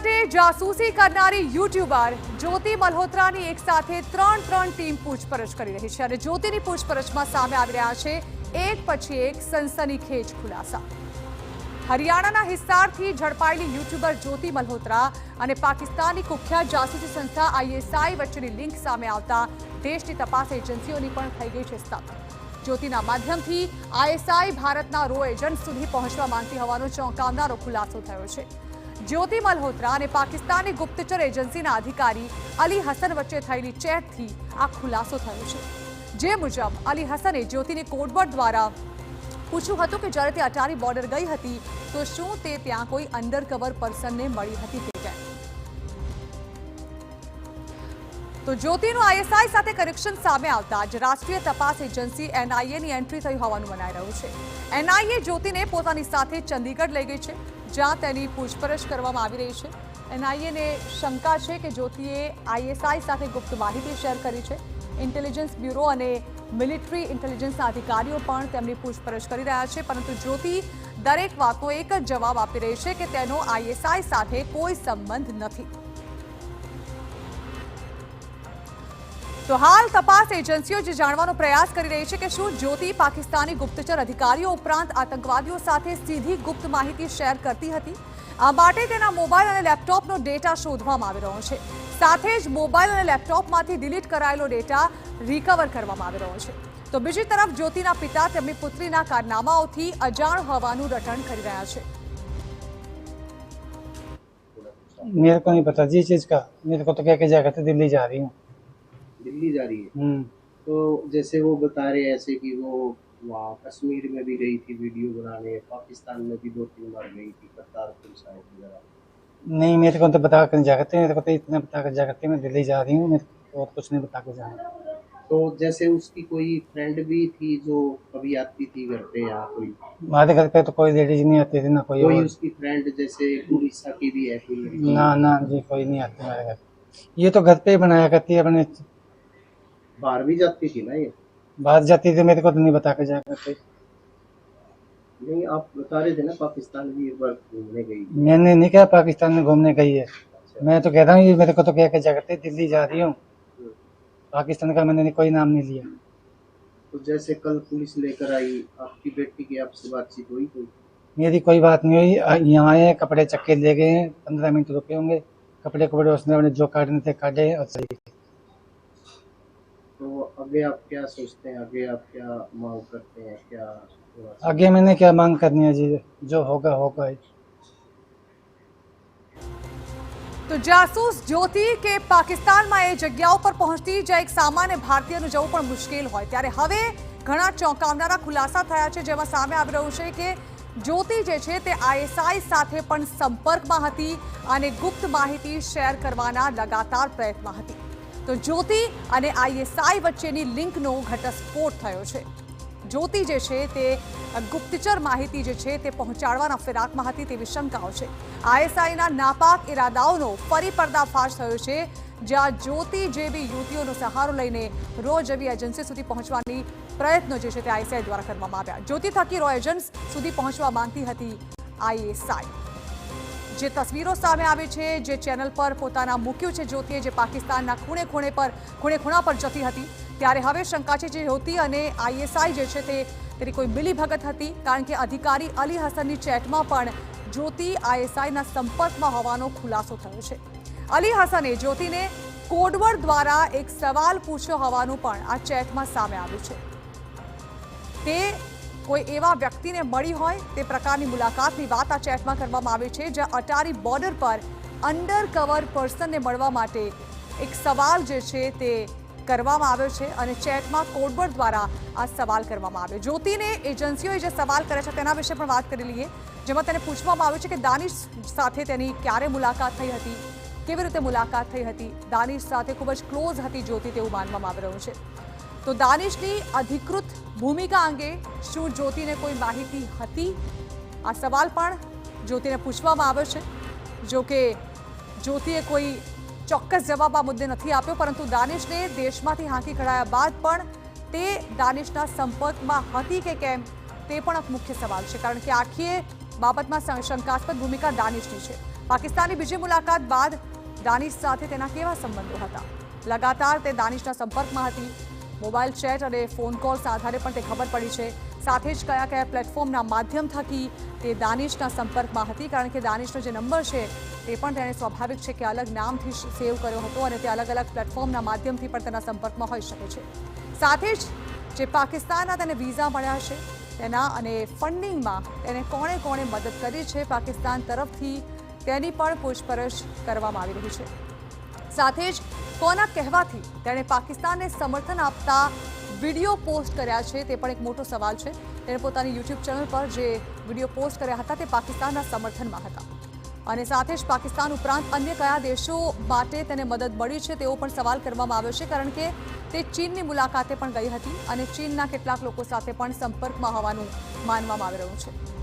માટે જાસૂસી કરનારી યુટ્યુબર જ્યોતિ મલ્હોત્રાની એક સાથે ત્રણ ટીમ પૂછપરછ કરી રહી છે અને જ્યોતિની પૂછપરછમાં સામે આવી રહ્યા છે એક પછી એક સનસનીખેજ ખુલાસા। હરિયાણાના હિસારથી ઝડપાયેલી યુટ્યુબર જ્યોતિ મલ્હોત્રા અને પાકિસ્તાનની કુખ્યાત જાસૂસી સંસ્થા આઈએસઆઈ વચ્ચેની લિંક સામે આવતા દેશની તપાસ એજન્સીઓની પણ થઈ ગઈ છે સ્થાપિત। જ્યોતિના માધ્યમથી આઈએસઆઈ ભારતના રો એજન્ટ સુધી પહોંચવા માંગતી હોવાનો ચોંકાવનારો ખુલાસો થયો છે। જ્યોતિ મલ્હોત્રા અને પાકિસ્તાની ગુપ્તચર એજન્સીના અધિકારી અલી હસન વચ્ચે થયેલી ચેટથી આ ખુલાસો થયો છે, જે મુજબ અલી હસને જ્યોતિને કોડવર્ડ દ્વારા પૂછ્યું હતું કે જ્યારે તે અટારી બોર્ડર ગઈ હતી તો શું તે ત્યાં કોઈ અંડરકવર પર્સનને મળી હતી કે કેમ। તો જ્યોતિનું આઈએસઆઈ સાથે કનેક્શન સામે આવતા જ રાષ્ટ્રીય તપાસ એજન્સી એનઆઈએની એન્ટ્રી થઈ હોવાનું મનાઈ રહ્યું છે। એનઆઈએ જ્યોતિને પોતાની સાથે ચંદીગઢ લઈ ગઈ છે, જ્યાં તેની પૂછપરછ કરવામાં આવી રહી છે। એનઆઈએને શંકા છે કે જ્યોતિએ આઈએસઆઈ સાથે ગુપ્ત માહિતી શેર કરી છે। ઇન્ટેલિજન્સ બ્યુરો અને મિલિટરી ઇન્ટેલિજન્સના અધિકારીઓ પણ તેમની પૂછપરછ કરી રહ્યા છે, પરંતુ જ્યોતિ દરેક વાતનો એક જ જવાબ આપી રહી છે કે તેનો આઈએસઆઈ સાથે કોઈ સંબંધ નથી। તો હાલ તપાસ એજન્સીઓ જે જાણવાનો પ્રયાસ કરી રહી છે કે શું જ્યોતિ પાકિસ્તાની ગુપ્તચર અધિકારીઓ ઉપરાંત આતંકવાદીઓ સાથે સીધી ગુપ્ત માહિતી શેર કરતી હતી। આ માટે તેના મોબાઈલ અને લેપટોપનો ડેટા શોધવામાં આવી રહ્યો છે, સાથે જ મોબાઈલ અને લેપટોપમાંથી ડિલીટ કરાયેલો ડેટા રિકવર કરવામાં આવી રહ્યો છે। તો બીજી તરફ જ્યોતિના પિતા તેમની પુત્રીના કારનામાઓથી અજાણ હોવાનું રટણ કરી રહ્યા છે। मेरे को नहीं पता जी चीज का, मेरे को तो कह के जाकर दिल्ली जा रही हूँ। दिल्ली जा रही है? तो जैसे वो बता रहे हैं ऐसे कि वो वहाँ कश्मीर में भी गई थी वीडियो बनाने, पाकिस्तान में भी 2-3 बार गई थी, करतारपुर साहिब वगैरह। नहीं, मेरे को तो बता कर जा करते, मेरे को तो इतना बता कर जा करते मैं दिल्ली जा रही हूँ, मेरे को और कुछ नहीं बता कर जाना। तो जैसे उसकी कोई फ्रेंड भी थी जो कभी आती थी घर पे, या कोई हमारे घर पे तो कोई लेडीज नहीं आती थी ना कोई और। उसकी फ्रेंड जैसे उड़ीसा की भी है कोई लड़की? ना ना जी, कोई नहीं आती हमारे घर। ये तो घर पे ही बनाया करती है अपने। बाहर भी जाती थी ना ये? बाहर जाती थी, मेरे को तो नहीं बता कर जा करते। नहीं, आप बता रहे थे ना पाकिस्तान भी एक बार घूमने गई। मैंने नहीं कहा पाकिस्तान में घूमने गई है, मैं तो कह रहा हूँ ये मेरे को तो कह के जा करते दिल्ली जा रही हूँ, पाकिस्तान का मैंने कोई नाम नहीं लिया। तो जैसे कल पुलिस लेकर आई आपकी बेटी की, आपसे बातचीत हुई कोई? मेरी कोई बात नहीं हुई। यहाँ आए कपड़े चक्के ले गए हैं, 15 मिनट रुके होंगे, कपड़े उसने अपने जो काटने थे काटे और सही। तो आगे आप क्या सोचते हैं, आगे आप क्या मांग करते हैं, क्या आगे मैंने क्या मांग करनी है जी, जो होगा होगा। તો જાસૂસ જ્યોતિ કે પાકિસ્તાનમાં એ જગ્યાઓ પર પહોંચતી જ્યાં એક સામાન્ય ભારતીયનું જવું પણ મુશ્કેલ હોય, ત્યારે હવે ઘણા ચોંકાવનારા ખુલાસા થયા છે, જેમાં સામે આવી રહ્યું છે કે જ્યોતિ જે છે તે આઈએસઆઈ સાથે પણ સંપર્કમાં હતી અને ગુપ્ત માહિતી શેર કરવાના લગાતાર પ્રયત્નમાં હતી। તો જ્યોતિ અને આઈએસઆઈ વચ્ચેની લિંકનો ઘટસ્ફોટ થયો છે। જ્યોતિ જે છે તે ગુપ્તચર માહિતી જે છે તે પહોંચાડવાના ફિરાકમાં હતી તેવી શંકાઓ છે। આઈએસઆઈના નાપાક ઇરાદાઓનો ફરી પર્દાફાશ થયો છે, જ્યાં જ્યોતિ જેવી યુવતીઓનો સહારો લઈને રોજ એવી એજન્સી સુધી પહોંચવાની પ્રયત્નો જે છે તે આઈએસઆઈ દ્વારા કરવામાં આવ્યા। જ્યોતિ થકી રો એજન્ટ્સ સુધી પહોંચવા માંગતી હતી આઈએસઆઈ। જે તસવીરો સામે આવી છે, જે ચેનલ પર પોતાના મૂક્યું છે જ્યોતિએ, જે પાકિસ્તાનના ખૂણા પર જતી હતી, ત્યારે હવે શંકા છે જે જ્યોતિ અને આઈએસઆઈ જે છે તેની કોઈ મિલીભગત હતી, કારણ કે અધિકારી અલી હસનની ચેટમાં પણ જ્યોતિ આઈએસઆઈના સંપર્કમાં હોવાનો ખુલાસો થયો છે। અલી હસને જ્યોતિને કોડવર્ડ દ્વારા એક સવાલ પૂછ્યો હોવાનું પણ આ ચેટમાં સામે આવ્યું છે। તે કોઈ એવા વ્યક્તિને મળી હોય તે પ્રકારની મુલાકાતની વાત આ ચેટમાં કરવામાં આવી છે, જ્યાં અટારી બોર્ડર પર અંડરકવર પર્સનને મળવા માટે એક સવાલ જે છે તે કરવામાં આવ્યો છે અને ચેટમાં કોડવર્ડ દ્વારા આ સવાલ કરવામાં આવ્યો। જ્યોતિને એજન્સીઓએ જે સવાલ કર્યા છે તેના વિશે પણ વાત કરી લઈએ, જેમાં તેને પૂછવામાં આવ્યું છે કે દાનિશ સાથે તેની ક્યારે મુલાકાત થઈ હતી, કેવી રીતે મુલાકાત થઈ હતી। દાનિશ સાથે ખૂબ જ ક્લોઝ હતી જ્યોતિ તેવું માનવામાં આવી રહ્યું છે। તો દાનિશની અધિકૃત ભૂમિકા અંગે શું જ્યોતિને કોઈ માહિતી હતી, આ સવાલ પણ જ્યોતિને પૂછવામાં આવ્યો છે। જો કે જ્યોતિએ કોઈ ચોક્કસ જવાબ આ મુદ્દે નથી આપ્યો, પરંતુ દાનિશને દેશમાંથી હાંકી કઢાયા બાદ પણ તે દાનિશના સંપર્કમાં હતી કે કેમ તે પણ એક મુખ્ય સવાલ છે, કારણ કે આખી બાબતમાં શંકાસ્પદ ભૂમિકા દાનિશની છે। પાકિસ્તાનની બીજી મુલાકાત બાદ દાનિશ સાથે તેના કેવા સંબંધો હતા? લગાતાર તે દાનિશના સંપર્કમાં હતી. મોબાઈલ ચેટ અને ફોન કોલ્સ આધારે પણ તે ખબર પડી છે. સાથે જ કયા કયા પ્લેટફોર્મના માધ્યમ થકી તે દાનિશના સંપર્કમાં હતી, કારણ કે દાનિશનો જે નંબર છે તે પણ તેણે સ્વાભાવિક છે કે અલગ નામથી સેવ કર્યો હતો અને તે અલગ અલગ પ્લેટફોર્મના માધ્યમથી પણ તેના સંપર્કમાં હોઈ શકે છે. સાથે જ જે પાકિસ્તાનના તેને વિઝા મળ્યા છે તેના અને ફંડિંગમાં તેને કોણે કોણે મદદ કરી છે પાકિસ્તાન તરફથી તેની પણ પૂછપરછ કરવામાં આવી રહી છે. સાથે જ કોના કહેવાથી તેણે પાકિસ્તાનને સમર્થન આપતા વિડીયો પોસ્ટ કર્યા છે તે પણ એક મોટો સવાલ છે. તેણે પોતાની યુટ્યુબ ચેનલ પર જે વિડીયો પોસ્ટ કર્યા હતા તે પાકિસ્તાનના સમર્થનમાં હતા. અને સાથે જ પાકિસ્તાન ઉપરાંત અન્ય કયા દેશો માટે તેને મદદ મળી છે તેવો પણ સવાલ કરવામાં આવ્યો છે, કારણ કે તે ચીનની મુલાકાતે પણ ગઈ હતી અને ચીનના કેટલાક લોકો સાથે પણ સંપર્કમાં હોવાનું માનવામાં આવી રહ્યું છે.